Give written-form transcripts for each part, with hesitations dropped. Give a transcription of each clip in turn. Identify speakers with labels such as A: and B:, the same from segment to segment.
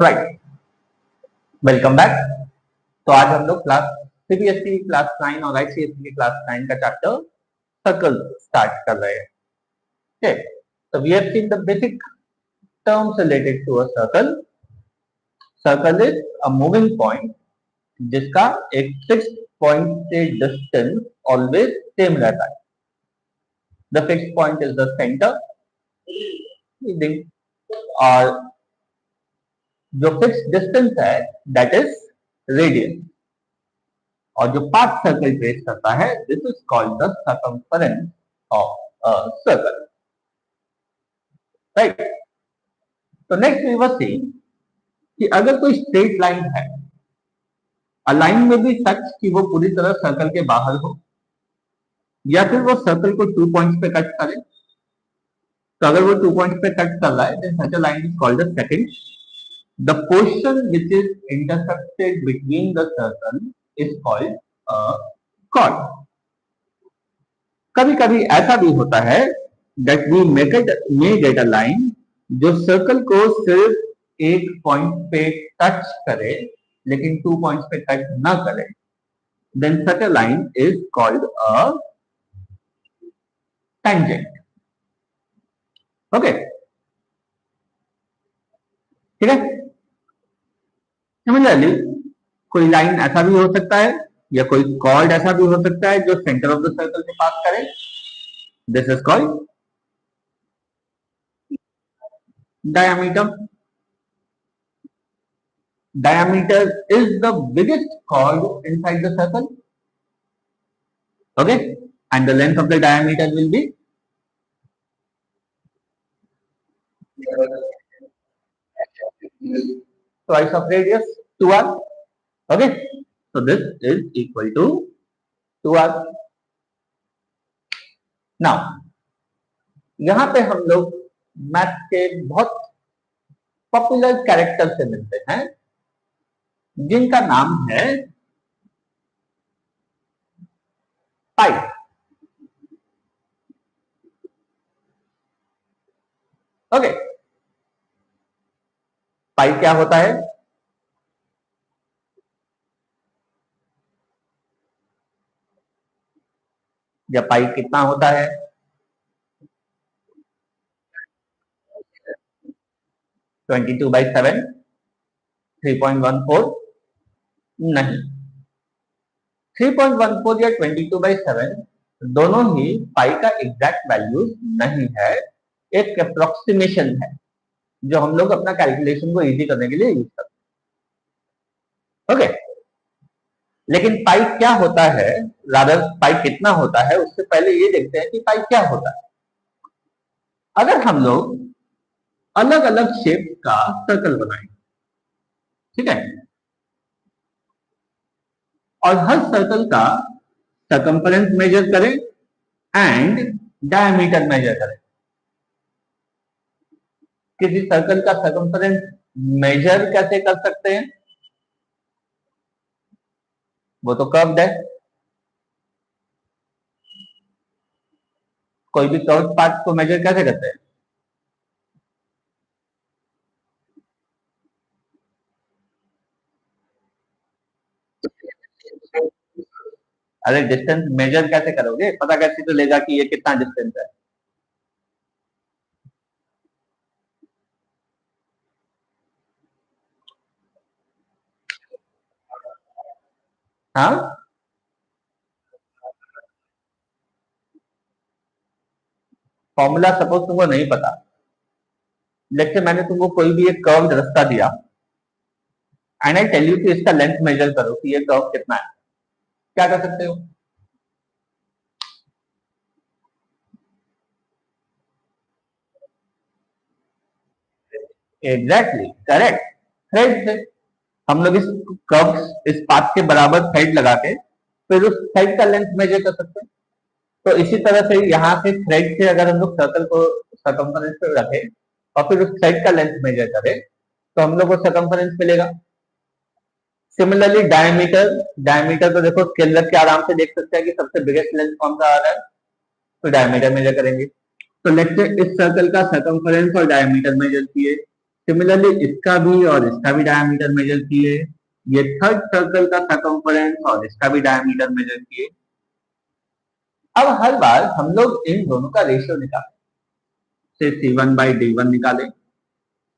A: Right, welcome back. तो आज हम लोग क्लास सीबीएसई क्लास 9 और आईसीएसई की क्लास 9 का चैप्टर सर्कल स्टार्ट कर रहे हैं। Okay, so we have seen the basic terms related to a circle. Circle is a moving point जिसका एक फिक्स्ड पॉइंट से डिस्टेंस ऑलवेज सेम रहता है। The fixed point is the center और जो फिक्स्ड डिस्टेंस है दैट इज रेडियस, और जो पाथ सर्कल ट्रेस करता है this is called the circumference of a circle. Right, तो नेक्स्ट वी वर सीइंग कि अगर कोई स्ट्रेट लाइन है, अ लाइन में भी सच कि वो पूरी तरह सर्कल के बाहर हो या फिर वो सर्कल को 2 पॉइंट्स पे कट करे, तो अगर वो 2 पॉइंट्स पे कट कर रहा है then such a line is called the secant. The portion which is intersected between the circle is called a chord. कभी-कभी ऐसा भी होता है that we may get a line जो सर्कल को सिर्फ एक पॉइंट पे टच करे लेकिन 2 पॉइंट्स पे टच ना करे, then such a line is called a tangent. Okay, ठीक है। सिमिलरली कोई लाइन ऐसा भी हो सकता है या कोई कॉर्ड ऐसा भी हो सकता है जो सेंटर ऑफ द सर्कल से पास करे, this is called diameter. Diameter is the biggest chord inside the circle. Okay, and the length of the diameter will be twice of radius 2r. Okay, so this is equal to 2r. Now यहां पे हम लोग math के बहुत popular character से मिलते हैं जिनका नाम है पाई। ओके, पाई क्या होता है? या पाई कितना होता है? 22/7, 3.14? नहीं, 3.14 या 22/7 दोनों ही पाई का एग्जैक्ट वैल्यू नहीं है, एक अप्रोक्सीमेशन है जो हम लोग अपना कैलकुलेशन को इजी करने के लिए यूज करते हैं। ओके, लेकिन पाई क्या होता है, रादर पाई कितना होता है, उससे पहले ये देखते हैं कि पाई क्या होता है। अगर हम लोग अलग अलग शेप का सर्कल बनाएं, ठीक है, और हर सर्कल का सर्कम्फरेंस मेजर करें एंड डायमीटर मेजर करें। किसी सर्कल का सर्कम्फरेंस मेजर कैसे कर सकते हैं? वो तो कर्व्ड है, कोई भी कर्व्ड पार्ट को मेजर कैसे करते हैं? अरे डिस्टेंस मेजर कैसे करोगे, पता कैसे तो लेगा कि ये कितना डिस्टेंस है? हाँ, फॉर्मूला सपोज तुमको नहीं पता, लेकिन मैंने तुमको कोई भी एक कर्व्ड रास्ता दिया एंड आई टेल यू कि इसका लेंथ मेजर करो कि ये कर्व कितना है, क्या कर सकते हो? एग्जैक्टली करेक्ट, थ्रेड से हम लोग इस कर्व, इस पाथ के बराबर थ्रेड लगा के फिर उस थ्रेड का लेंथ मेजर कर सकते हैं। तो इसी तरह से यहाँ से थ्रेड से अगर हम लोग सर्कल को सर्कम्फरेंस पे रखें और फिर उस थ्रेड का लेंथ मेजर करें तो हम लोग को सर्कम्फरेंस मिलेगा। सिमिलरली डायमीटर, डायमीटर तो देखो स्केल रख के आराम से देख सकते हैं कि सबसे बिगेस्ट लेंथ कौन सा आ रहा है, तो डायमीटर मेजर करेंगे। तो लेट्स से इस सर्कल का सर्कम्फरेंस और डायमीटर मेजर किए, सिमिलरली इसका भी और इसका भी डायमीटर मेजर किए, ये थर्ड सर्कल का सर्कम्फरेंस और इसका भी डायमीटर मेजर किए। अब हर बार हम लोग इन दोनों का रेशियो निकालें, से C1/D1 निकालें,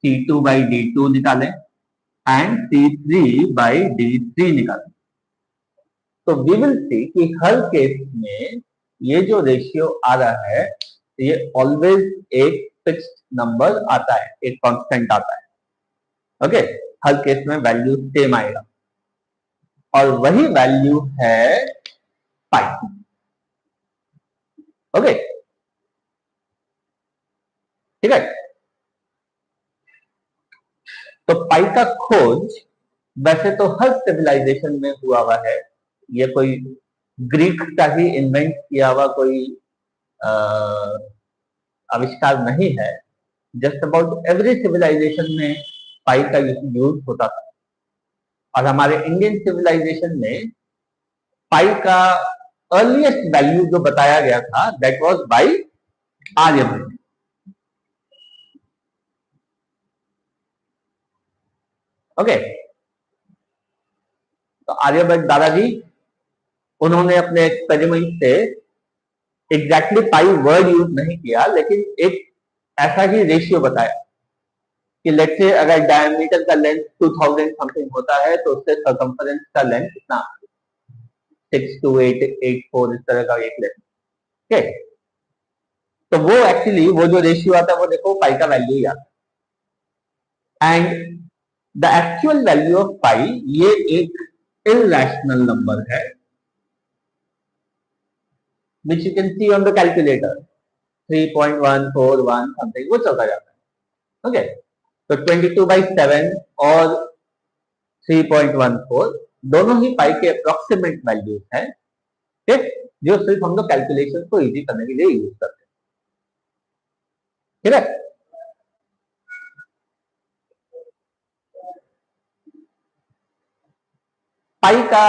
A: C2/D2 निकालें एंड C3/D3 निकालें। तो वी विल सी कि हर केस में ये जो रेशियो आ रहा है ये ऑलवेज एक फिक्स्ड नंबर आता है, एक कांस्टेंट आता है। ओके, हर केस में वैल्यू सेम आएगा और वही वैल्यू है पाई। ओके, ठीक है। तो पाई का खोज वैसे तो हर सिविलाइजेशन में हुआ हुआ है, ये कोई ग्रीक का ही इन्वेंट किया हुआ कोई आविष्कार नहीं है। जस्ट अबाउट एवरी सिविलाइजेशन में पाई का यूज होता था और हमारे इंडियन सिविलाइजेशन में पाई का अर्लीस्ट वैल्यू जो बताया गया था that was by Aryabhatta. Okay, तो आर्यभट्ट दादाजी उन्होंने अपने एक्सपेरिमेंट से एग्जैक्टली पाई वर्ड यूज नहीं किया, लेकिन एक ऐसा ही रेशियो बताया कि लेट्स से अगर डायमीटर का लेंथ 2000 समथिंग होता है तो उससे सर्कम्फरेंस का लेंथ कितना 62884 इस तरह का एक लेंथ। ओके, तो वो एक्चुअली वो जो रेशियो आता है वो देखो पाई का वैल्यू ही आता है। And the actual value of pi ये एक इरैशनल नंबर है which you can see on the calculator 3.141 something वो चलता जाता है। ओके, तो 22/7 और 3.14 दोनों ही पाई के अप्रोक्सीमेट वैल्यूज हैं, ठीक, जो सिर्फ हम लोग कैलकुलेशन को इजी करने के लिए यूज करते हैं। ठीक है, पाई का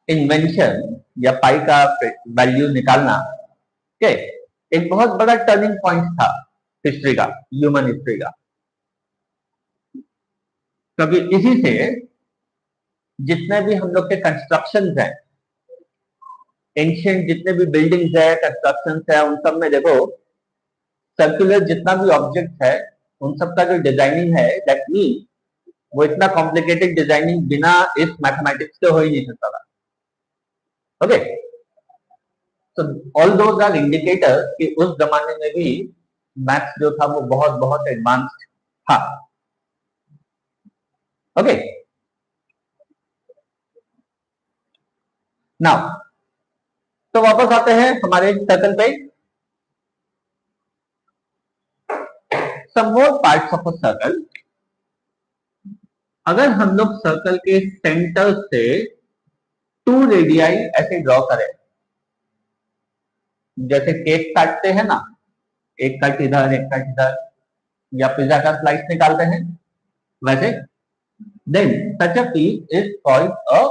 A: इन्वेंशन या पाई का वैल्यू निकालना ठीक, एक बहुत बड़ा टर्निंग पॉइंट था हिस्ट्री का, ह्यूमन हिस्ट्री का, क्योंकि इसी से जितने भी हम लोग के कंस्ट्रक्शन हैं, एंशियंट जितने भी बिल्डिंग्स है, कंस्ट्रक्शन है, उन सब में देखो सर्कुलर जितना भी ऑब्जेक्ट है उन सब का जो डिजाइनिंग है दैट मीन वो इतना कॉम्प्लिकेटेड डिजाइनिंग बिना इस मैथमेटिक्स के हो ही नहीं सकता था। ओके, तो ऑल दोज आर इंडिकेटर कि उस जमाने में भी मैथ्स जो था वो बहुत बहुत एडवांस्ड था। ओके, नाउ तो वापस आते हैं हमारे सर्कल पे। सम मोर पार्ट्स ऑफ अ सर्कल। अगर हम लोग सर्कल के सेंटर से 2 रेडियाई ऐसे ड्रॉ करें, जैसे केक काटते हैं ना, एक कट इधर एक कट इधर, या पिज्जा का स्लाइस निकालते हैं वैसे, then such a piece is called a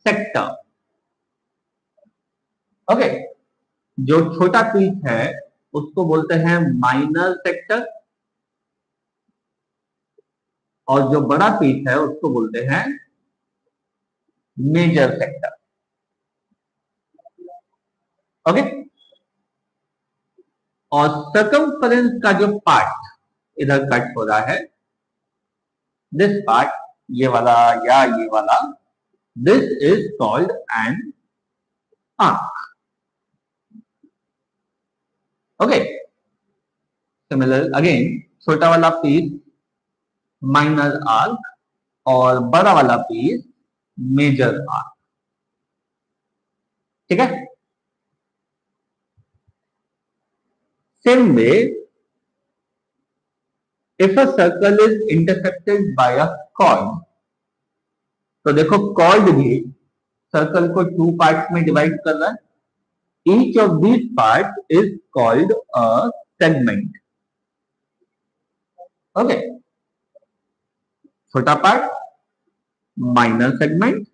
A: sector. Okay, जो छोटा पीस है उसको बोलते हैं माइनर सेक्टर और जो बड़ा पीस है उसको बोलते हैं मेजर सेक्टर। ओके, और सर्कमफरेंस का जो पार्ट इधर कट हो रहा है, दिस पार्ट, ये वाला या ये वाला, this is called an arc. Okay, similar again छोटा वाला पीस माइनर आर्क और बड़ा वाला पीस मेजर आर्क। ठीक है, same way if a circle is intersected by a chord, तो देखो कॉर्ड भी सर्कल को 2 पार्ट्स में डिवाइड कर रहा है। Each of these part is called a segment. Okay, छोटा पार्ट माइनर सेगमेंट,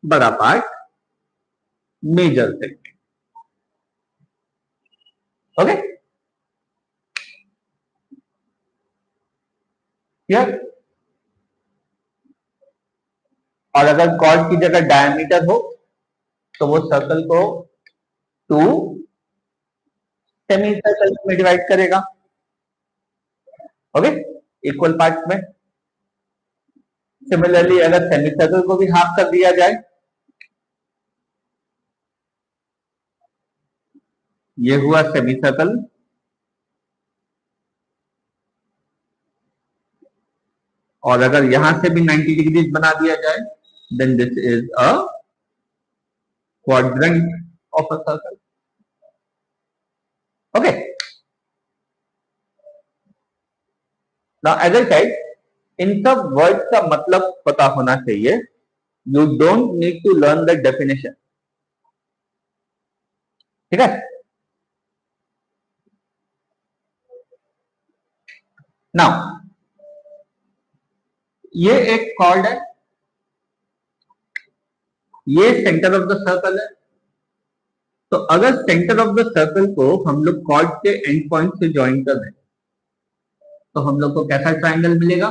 A: बड़ा part major segment. Okay, clear. और अगर कॉर्ड की जगह डायमीटर हो तो वो सर्कल को टू सेमी सर्कल में डिवाइड करेगा, ओके, इक्वल पार्ट में। सिमिलरली अगर सेमी सर्कल को भी हाफ कर दिया जाए, ये हुआ सेमी सर्कल, और अगर यहां से भी 90 डिग्रीज बना दिया जाए, then this is a quadrant of a circle, okay. Now as I said, इन सब वर्ड्स का मतलब पता होना चाहिए। You don't need to learn the definition, ठीक है। नाउ ये एक कॉर्ड है, ये सेंटर ऑफ द सर्कल है। तो अगर सेंटर ऑफ द सर्कल को हम लोग कॉर्ड के एंड पॉइंट से ज्वाइन कर दें तो हम लोग को कैसा ट्राइंगल मिलेगा?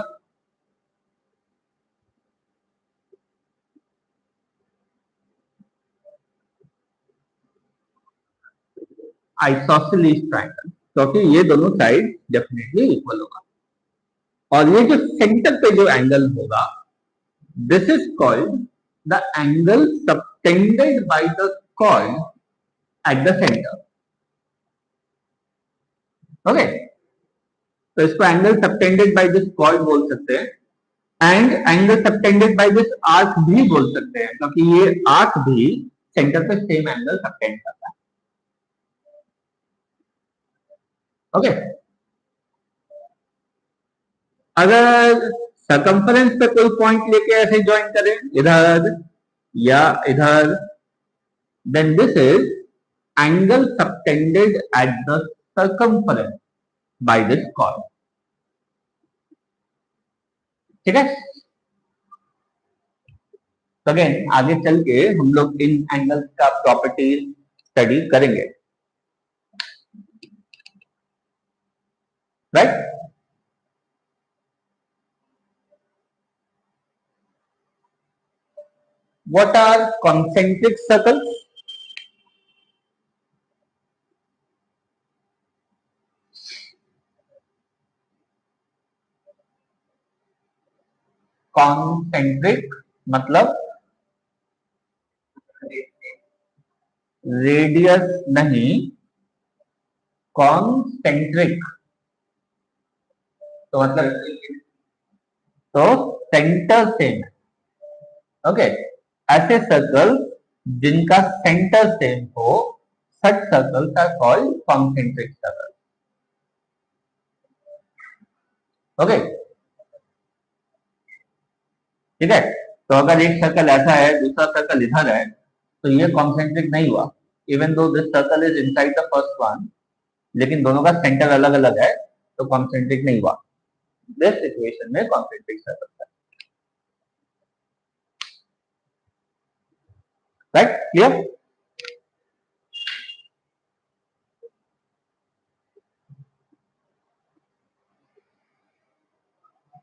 A: आइसोसेलेस ट्राइंगल, क्योंकि ये दोनों साइड डेफिनेटली इक्वल होगा। और ये जो सेंटर पे जो एंगल होगा, this is called the angle subtended by the chord at the centre, okay. तो इसको angle subtended by this chord बोल सकते हैं, and angle subtended by this arc भी बोल सकते हैं, क्योंकि ये आर्क भी सेंटर पे सेम एंगल सबटेंड करता है, ओके। अगर सरकमफरेंस पे कोई पॉइंट लेके ऐसे ज्वाइन करें इधर या इधर, then this is angle subtended at the circumference by this chord, ठीक है। तो अगेन आगे चल के हम लोग इन एंगल्स का प्रॉपर्टीज स्टडी करेंगे, right. What are concentric circles? Concentric मतलब रेडियस नहीं, कॉन्सेंट्रिक तो मतलब तो सेंटर सेम, ओके। ऐसे सर्कल जिनका सेंटर सेम हो, such circles are called concentric circles, okay, ठीक है। तो अगर एक सर्कल ऐसा है, दूसरा सर्कल इधर है, तो ये कॉन्सेंट्रिक नहीं हुआ, even though this circle is inside the first one, लेकिन दोनों का सेंटर अलग अलग है, तो कॉन्सेंट्रिक नहीं हुआ। दिस सिचुएशन में कॉन्सेंट्रिक सर्कल है, right, clear.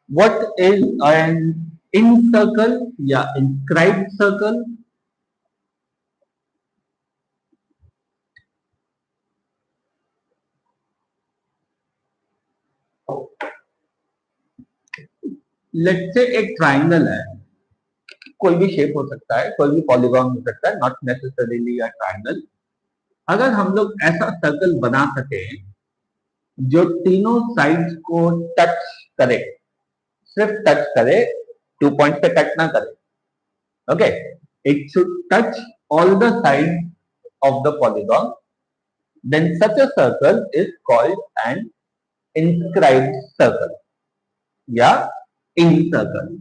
A: What is an in circle या इंस्क्राइब्ड सर्कल? लेट्स से एक ट्राइंगल है, कोई भी शेप हो सकता है, कोई भी पॉलीगॉन हो सकता है, नॉट नेसेसरीली अ ट्राइंगल। अगर हम लोग ऐसा सर्कल बना सके जो तीनों साइड्स को टच करे, सिर्फ टच करे, 2 पॉइंट पे टच ना करे, okay, it should touch all the side of the polygon, then such a circle is called an inscribed circle या in circle,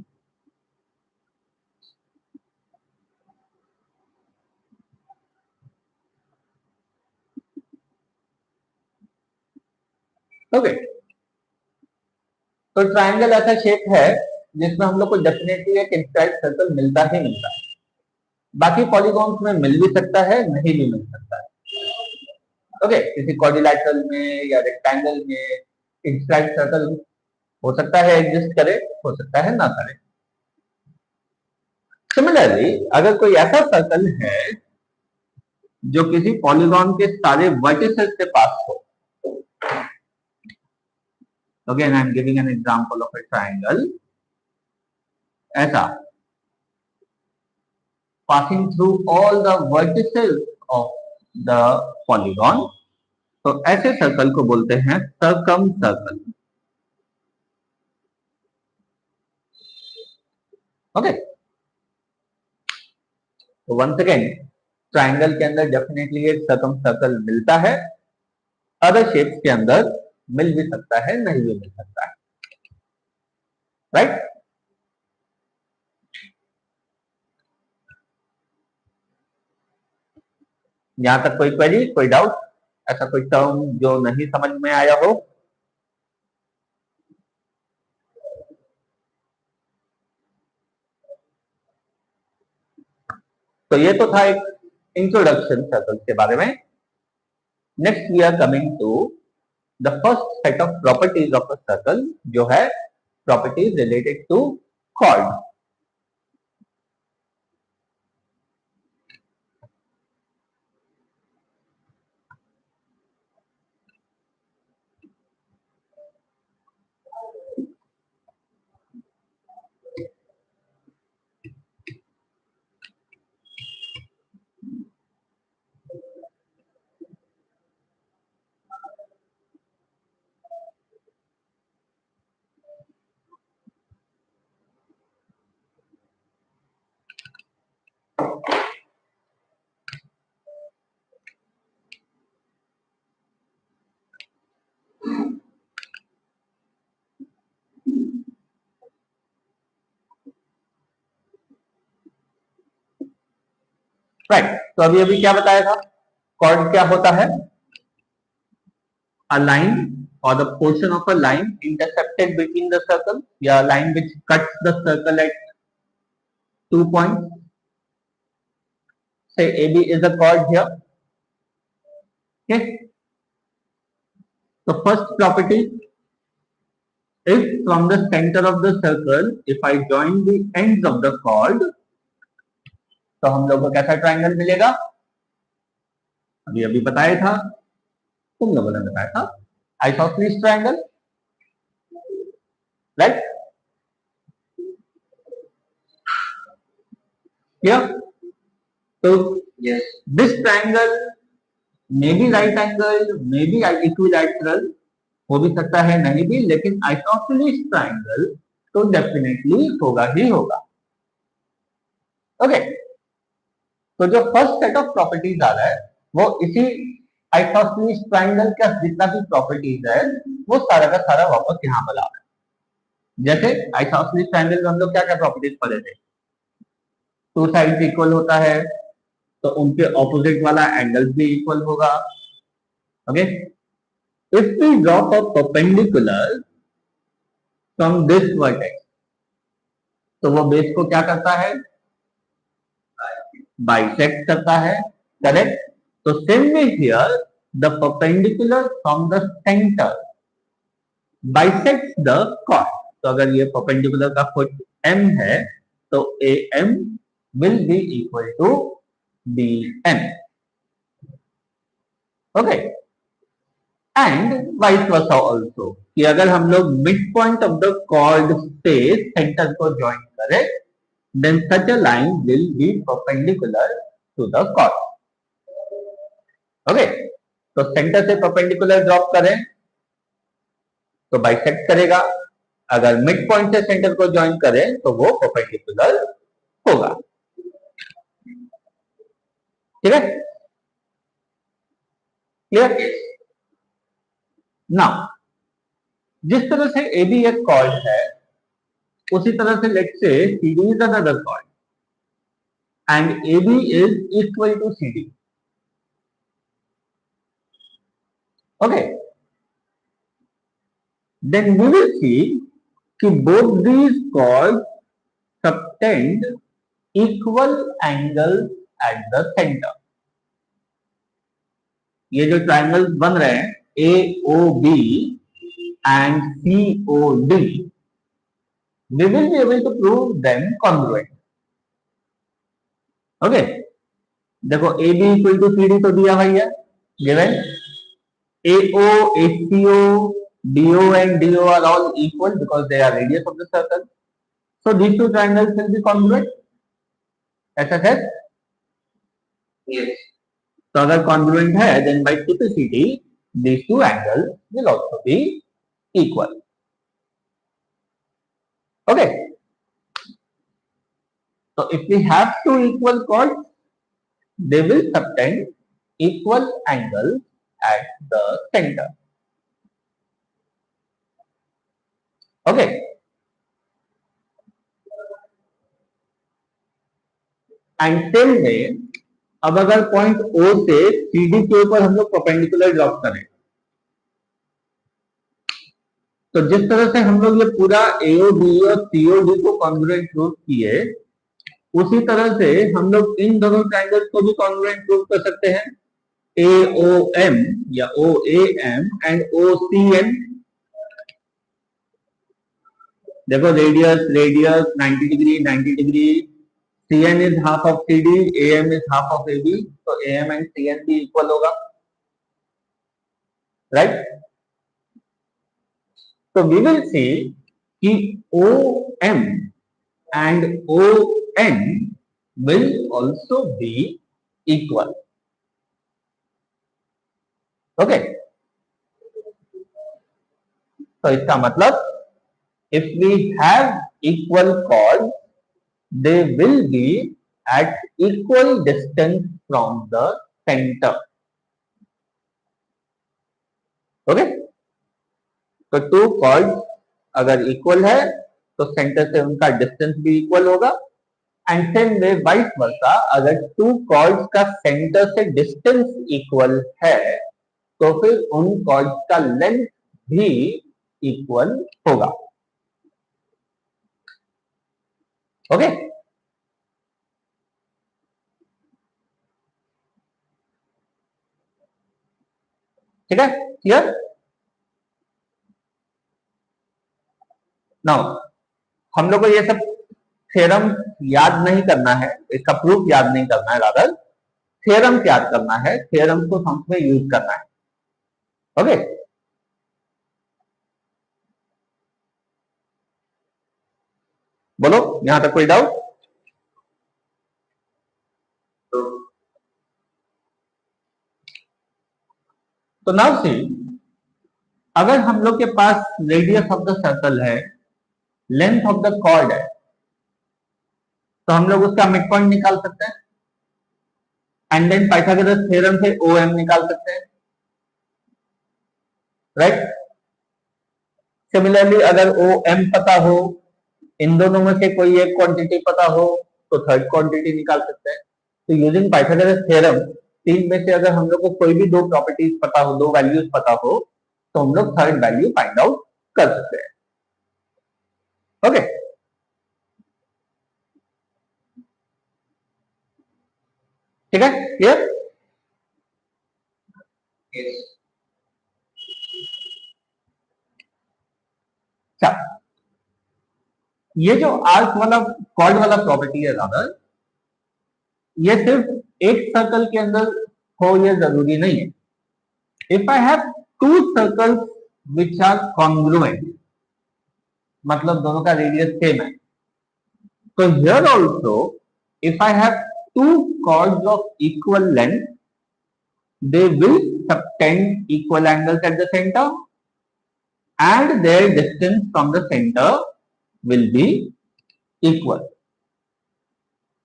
A: ओके। तो ट्राइंगल ऐसा शेप है जिसमें हम लोग को डेफिनेटली एक इंस्क्राइब्ड सर्कल मिलता ही मिलता है। बाकी पॉलीगॉन्स में मिल भी सकता है, नहीं भी मिल सकता है, ओके, किसी क्वाड्रिलैटरल में या रेक्टेंगल में इंसाइड सर्कल हो सकता है एग्जिस्ट करे, हो सकता है ना करे। सिमिलरली अगर कोई ऐसा सर्कल है जो किसी पॉलीगॉन के सारे वर्टिसेस से पास हो, again I am giving an example of A triangle, ऐसा passing through all the vertices of the polygon, तो ऐसे सर्कल को बोलते हैं सर्कम सर्कल। ओके, तो वंस अगेन ट्रायंगल के अंदर डेफिनेटली एक सर्कम सर्कल मिलता है, अदर शेप्स के अंदर मिल भी सकता है, नहीं भी मिल सकता है, राइट? यहां तक कोई क्वेरी, कोई डाउट, ऐसा कोई टर्म जो नहीं समझ में आया हो? तो ये तो था एक इंट्रोडक्शन सर्कल के बारे में। Next we are coming to the first set of properties of a circle, जो है properties related to chord। Right, तो अभी अभी क्या बताया था? chord क्या होता है? A line or the portion of a line intercepted between the circle, या line which cuts the circle at 2 points. Say AB is a chord here. Okay. The first property, if from the center of the circle, if I join the ends of the chord, तो हम लोगों को कैसा triangle मिलेगा? अभी अभी बताया था, तुम लोगों ने बताया था, आइसोसेलेस ट्रायंगल, राइट? Here, तो this triangle may be right angle, may be equilateral, हो भी सकता है नहीं भी, लेकिन आइसोसेलेस ट्रायंगल तो डेफिनेटली होगा ही होगा। ओके, तो जो फर्स्ट सेट ऑफ प्रॉपर्टीज आ रहा है वो इसी आइसोसेलेस ट्रायंगल का जितना भी प्रॉपर्टीज है वो सारा का सारा वापस यहाँ पर आ रहा है। जैसे आइसोसेलेस ट्रायंगल में हम लोग क्या क्या प्रॉपर्टीज पढ़े थे? टू साइड्स इक्वल होता है, तो उनके ऑपोजिट वाला एंगल भी इक्वल होगा। Okay, if we drop a perpendicular from this vertex, तो वो बेस को क्या करता है? बाइसेक्ट करता है, करेक्ट? तो सेम में here the perpendicular from the centre bisects the chord। तो अगर ये परपेंडिकुलर का फुट m है तो am will be equal to bm। Okay, and vice versa also, कि अगर हम लोग mid point of the chord से सेंटर को ज्वाइन करें, then such a line will be perpendicular to the chord। Okay, तो सेंटर से परपेंडिकुलर ड्रॉप करें तो बाइसेक्ट करेगा, अगर मिड पॉइंट से सेंटर को ज्वाइन करें तो वो परपेंडिकुलर होगा। ठीक है, क्लियर? नाउ जिस तरह से AB एक chord है, उसी तरह से let's say CD is another chord and AB is equal to CD। Okay, then we will see कि both these chords subtend equal angles at the center। ये जो ट्राइंगल्स बन रहे हैं A O B and C O D, we will be able to prove them congruent. Okay, देखो A B equal to C D तो दिया हुआ है given, AO, HCO, DO and DO are all equal because they are radius of the circle. So these two triangles will be congruent. ऐसा है? Yes. तो अगर congruent है, then by typicity these two angles will also be equal. Okay. So if we have two equal chords, they will subtend equal angles at the center. Okay. And same way, अब अगर point O से CD के ऊपर हम लोग perpendicular drop करें, तो जिस तरह से हम लोग ये पूरा AOB और COD को कॉन्ग्रुएंट प्रूव किए, उसी तरह से हम लोग इन दोनों ट्रायंगल्स को भी कॉन्ग्रुएंट प्रूव कर सकते हैं, AOM या OAM एंड OCN. देखो radius radius 90 degree 90 degree, CN is half of CD, AM is half of AB, तो AM and CN भी इक्वल होगा, राइट? तो we will see कि OM and ON will also be equal. Okay? तो इसका मतलब if we have equal chords, they will be at equal distance from the center. Okay? तो to chords अगर equal है तो सेंटर से उनका डिस्टेंस भी इक्वल होगा, and same way vice versa, अगर टू chords का सेंटर से डिस्टेंस इक्वल है तो फिर उन chords का लेंथ भी इक्वल होगा. ओके? ठीक है, क्लियर? नाउ हम लोग को ये सब थ्योरम याद नहीं करना है, इसका प्रूफ याद नहीं करना है, रादर थ्योरम याद करना है, थ्योरम को हम में यूज करना है. ओके? बोलो, यहां तक कोई डाउट? तो नाउ सी, अगर हम लोग के पास रेडियस ऑफ द सर्कल है, लेंथ ऑफ द कॉर्ड है, तो हम लोग उसका मिड पॉइंट निकाल सकते हैं, एंड देन पाइथागोरस थ्योरम से OM निकाल सकते हैं, राइट? सिमिलरली अगर OM पता हो, इन दोनों में से कोई एक क्वांटिटी पता हो, तो थर्ड क्वांटिटी निकाल सकते हैं. तो यूजिंग पाइथागोरस थ्योरम, तीन में से अगर हम लोग को कोई भी दो प्रॉपर्टीज पता हो, दो वैल्यूज पता हो, तो हम लोग थर्ड वैल्यू फाइंड आउट कर सकते हैं. ओके? ठीक है, क्लियर? अच्छा, ये जो आर्क वाला कॉर्ड वाला प्रॉपर्टी है रादर, ये सिर्फ एक सर्कल के अंदर हो ये जरूरी नहीं है. If I have two circles which are congruent, मतलब दोनों का रेडियस सेम है, तो here also if I have two chords of equal length, they will subtend equal angles at the center and their distance from the center will be equal.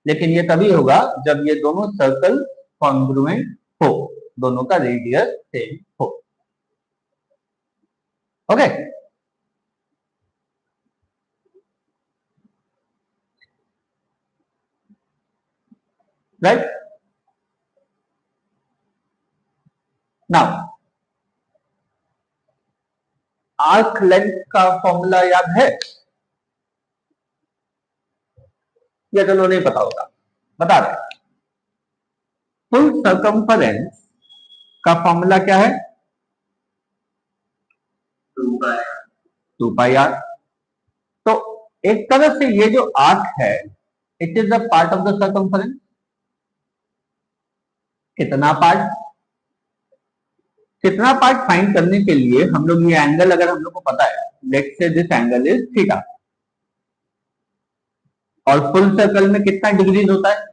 A: लेकिन ये तभी होगा जब ये दोनों सर्कल कॉन्ग्रुएंट हो, दोनों का रेडियस सेम हो. Okay? Right? Now arc length का फॉर्मूला याद है या चलो नहीं पता होगा, बता रहे. फुल सर्कम्फरेंस का फॉर्मूला क्या है? 2 पाई आर। तो एक तरह से ये जो आर्क है, it is a part of the circumference. कितना पार्ट? कितना पार्ट फाइंड करने के लिए हम लोग ये एंगल, अगर हम लोग को पता है, let's say this angle is theta, और फुल सर्कल में कितना डिग्रीज होता है?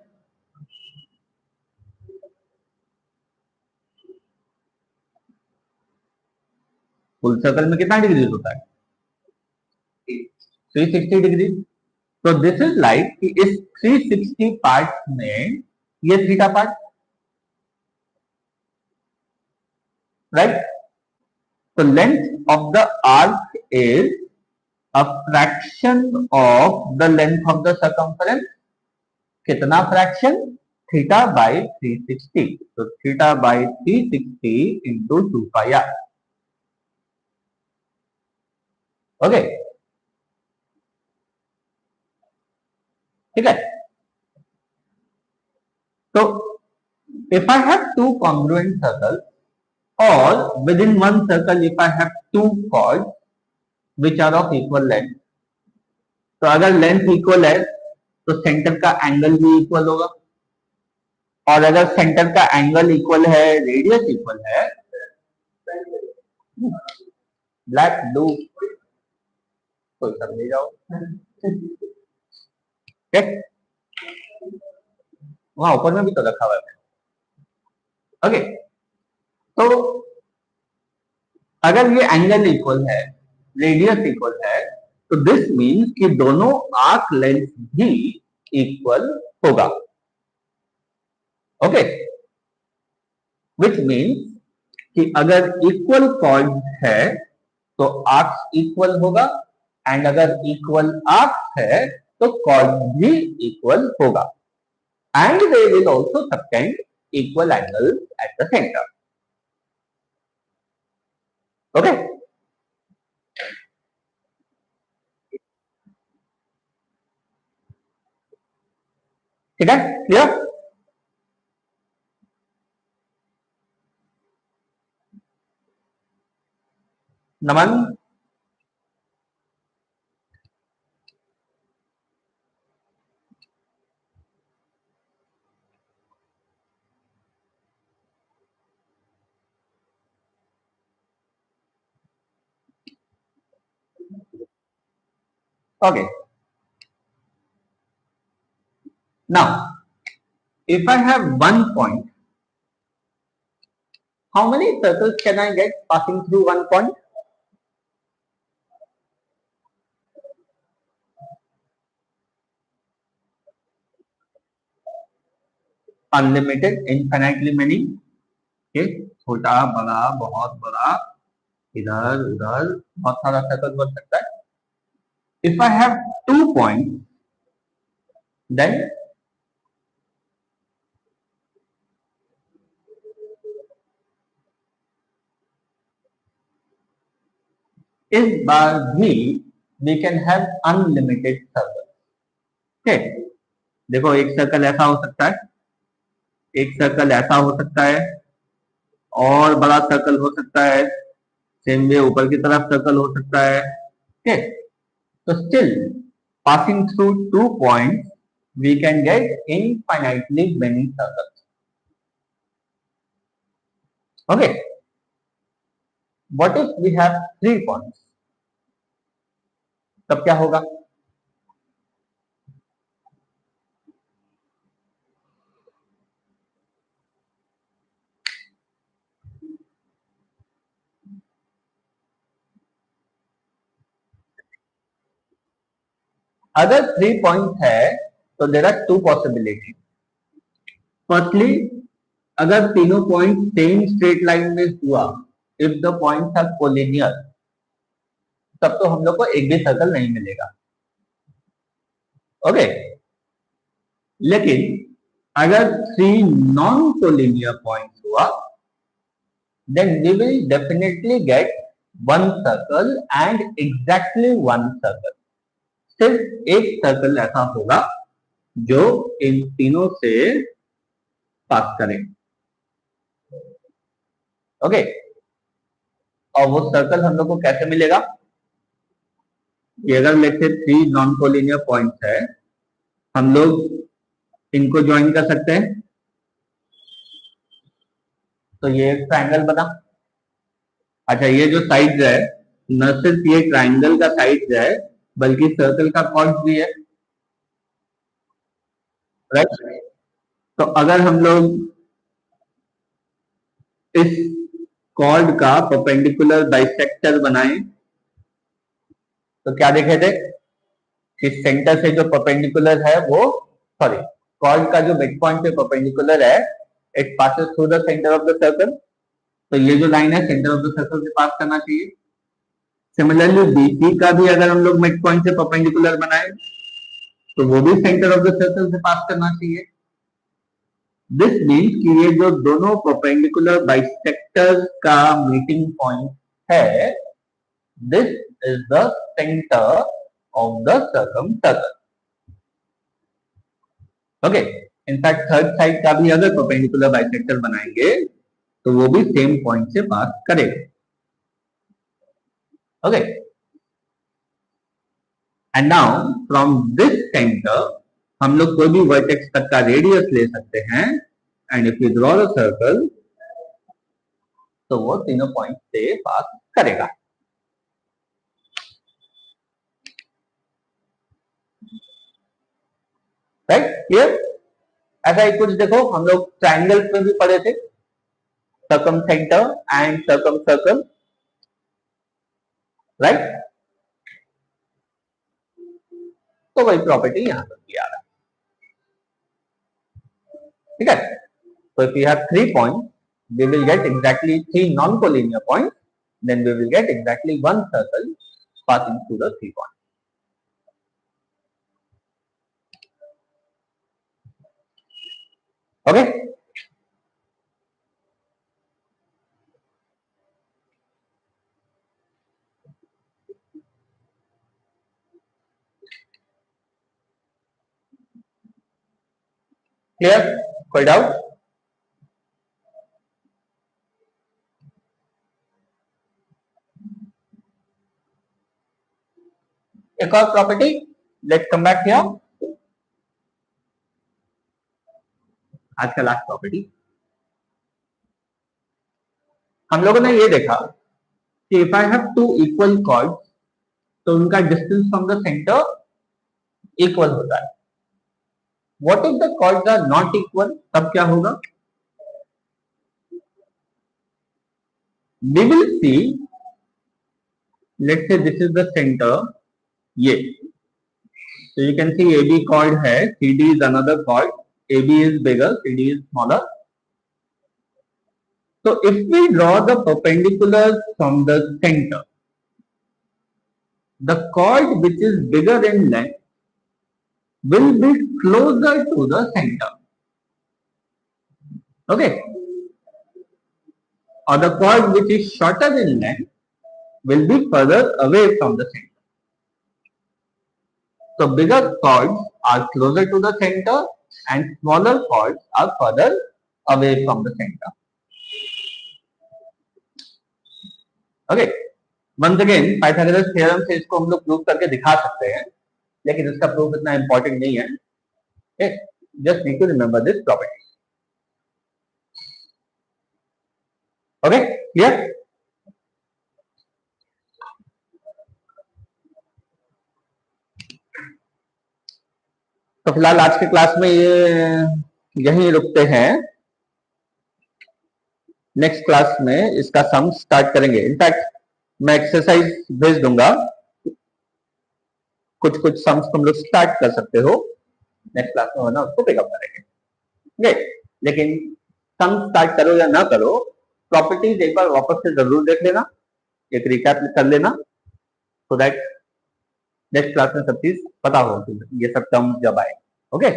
A: फुल सर्कल में कितना डिग्रीज होता है? 360 डिग्री। तो दिस इज लाइक कि इस 360 पार्ट में ये थीटा पार्ट, राइट? तो length of the arc is a fraction of the length of the circumference. कितना फ्रैक्शन? Theta by 360। तो theta by 360 into 2 pi r. ओके, ठीक है। तो if I have two congruent circles, or within one circle if I have two chords which are of equal length, तो अगर length equal है तो सेंटर का एंगल भी इक्वल होगा, और अगर सेंटर का एंगल इक्वल है, रेडियस इक्वल है, ब्लैक ब्लू कोई सब ले जाओ, ठीक। वहां ऊपर में भी तो रखा हुआ है। ओके, तो अगर ये एंगल इक्वल है, रेडियस इक्वल है, तो दिस मीन्स कि दोनों आर्क लेंथ भी इक्वल होगा। ओके, विच मीन्स कि अगर इक्वल कॉर्ड है तो आर्क इक्वल होगा, एंड अगर इक्वल आर्क है तो कॉर्ड भी इक्वल होगा, and they will also subtend equal angle eight the centre. Okay, ठीक है, clear? Naman, okay, now if I have one point, how many circles can I get passing through one point? Unlimited, infinitely many, okay, छोटा बड़ा बहुत बड़ा, इधर उधर बहुत सारा सर्कल बन सकता है। If I have 2 points, then इस बार भी we can have unlimited circles। okay, देखो एक सर्कल ऐसा हो सकता है, एक सर्कल ऐसा हो सकता है, और बड़ा सर्कल हो सकता है, सेम वे ऊपर की तरफ सर्कल हो सकता है। okay, तो still passing through 2 points we can get infinitely many circles। okay, what if we have 3 points? तब क्या होगा? अगर 3 पॉइंट है तो देयर आर 2 पॉसिबिलिटी। फर्स्टली, अगर तीनों पॉइंट सेम स्ट्रेट लाइन में हुआ, if the points are collinear, तब तो हम लोग को एक भी सर्कल नहीं मिलेगा। ओके, लेकिन अगर 3 नॉन कोलिनियर पॉइंट्स हुआ, then we will definitely get one circle and exactly one circle। सिर्फ एक सर्कल ऐसा होगा जो इन तीनों से पास करे। ओके, और वो सर्कल हम लोग को कैसे मिलेगा कि अगर let's say 3 non collinear points है, हम लोग इनको ज्वाइन कर सकते हैं, तो ये एक ट्राइंगल बना। अच्छा, ये जो साइड है, न सिर्फ ये ट्राइंगल का साइड है बल्कि सर्कल का कॉर्ड भी है, राइट। तो अगर हम लोग इस कॉर्ड का परपेंडिकुलर बाइसेक्टर बनाएं तो क्या देखे थे कि सेंटर से जो परपेंडिकुलर है वो, सॉरी, कॉर्ड का जो मिड पॉइंट पे परपेंडिकुलर है, it passes through the centre of the circle. तो ये जो लाइन है सेंटर ऑफ द सर्कल से पास करना चाहिए। सिमिलरली बीसी का भी अगर हम लोग मिड पॉइंट से परपेंडिकुलर बनाए तो वो भी सेंटर ऑफ द सर्कल से पास करना चाहिए। दिस मीन्स कि ये जो दोनों परपेंडिकुलर बाइसेक्टर्स का मीटिंग पॉइंट है, this is the centre of the circle. Okay, in fact third side का भी अगर परपेंडिकुलर बाइसेक्टर बनाएंगे तो वो भी सेम पॉइंट से पास करेगा। Okay, and now from this centre हम लोग कोई भी वर्टेक्स तक का रेडियस ले सकते हैं, and if you draw the circle तो वो तीनों पॉइंट से पास करेगा। Right, clear. ऐसा ही कुछ देखो, हम लोग ट्राइंगल में भी पढ़े थे, circum centre and circum circle, right. तो वही प्रॉपर्टी यहां पर भी आ रहा है, ठीक है। So if we have 3 points, we will get exactly 3 non-collinear points. Then we will get exactly 1 circle passing through the 3 points. Okay. Clear? कोई doubt? एक और property, let's come back here. आज का लास्ट प्रॉपर्टी, हम लोगों ने ये देखा कि if I have 2 equal chords तो उनका distance from the centre equal होता है। What if the chords are not equal, तब क्या होगा? We will see, let's say this is the centre, ये, so you can see AB chord है, CD is another chord, AB is bigger, CD is smaller. So if we draw the perpendiculars from the center, the chord which is bigger in length will be closer to the center. Okay, or the chord which is shorter in length will be further away from the center. So bigger chords are closer to the center and smaller chords are further away from the center. Okay, once again Pythagoras theorem से इसको हम लोग prove करके दिखा सकते हैं, लेकिन इसका प्रूफ इतना इंपॉर्टेंट नहीं है। Okay, just need to remember this property. Okay, clear? तो फिलहाल आज के क्लास में ये यहीं रुकते हैं। नेक्स्ट क्लास में इसका सम स्टार्ट करेंगे। इनफैक्ट मैं एक्सरसाइज भेज दूंगा, कुछ कुछ सम्स तुम लोग स्टार्ट कर सकते हो नेक्स्ट क्लास में, वरना उसको पिकअप करेंगे। लेकिन सम स्टार्ट करो या ना करो, प्रॉपर्टीज एक बार वापस से जरूर देख लेना, एक रिकैप कर लेना, सो दैट नेक्स्ट क्लास में सब चीज पता हो, ये सब टर्म जब आए। ओके,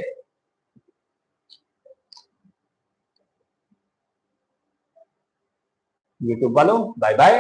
A: यूट्यूब वालों बाय बाय।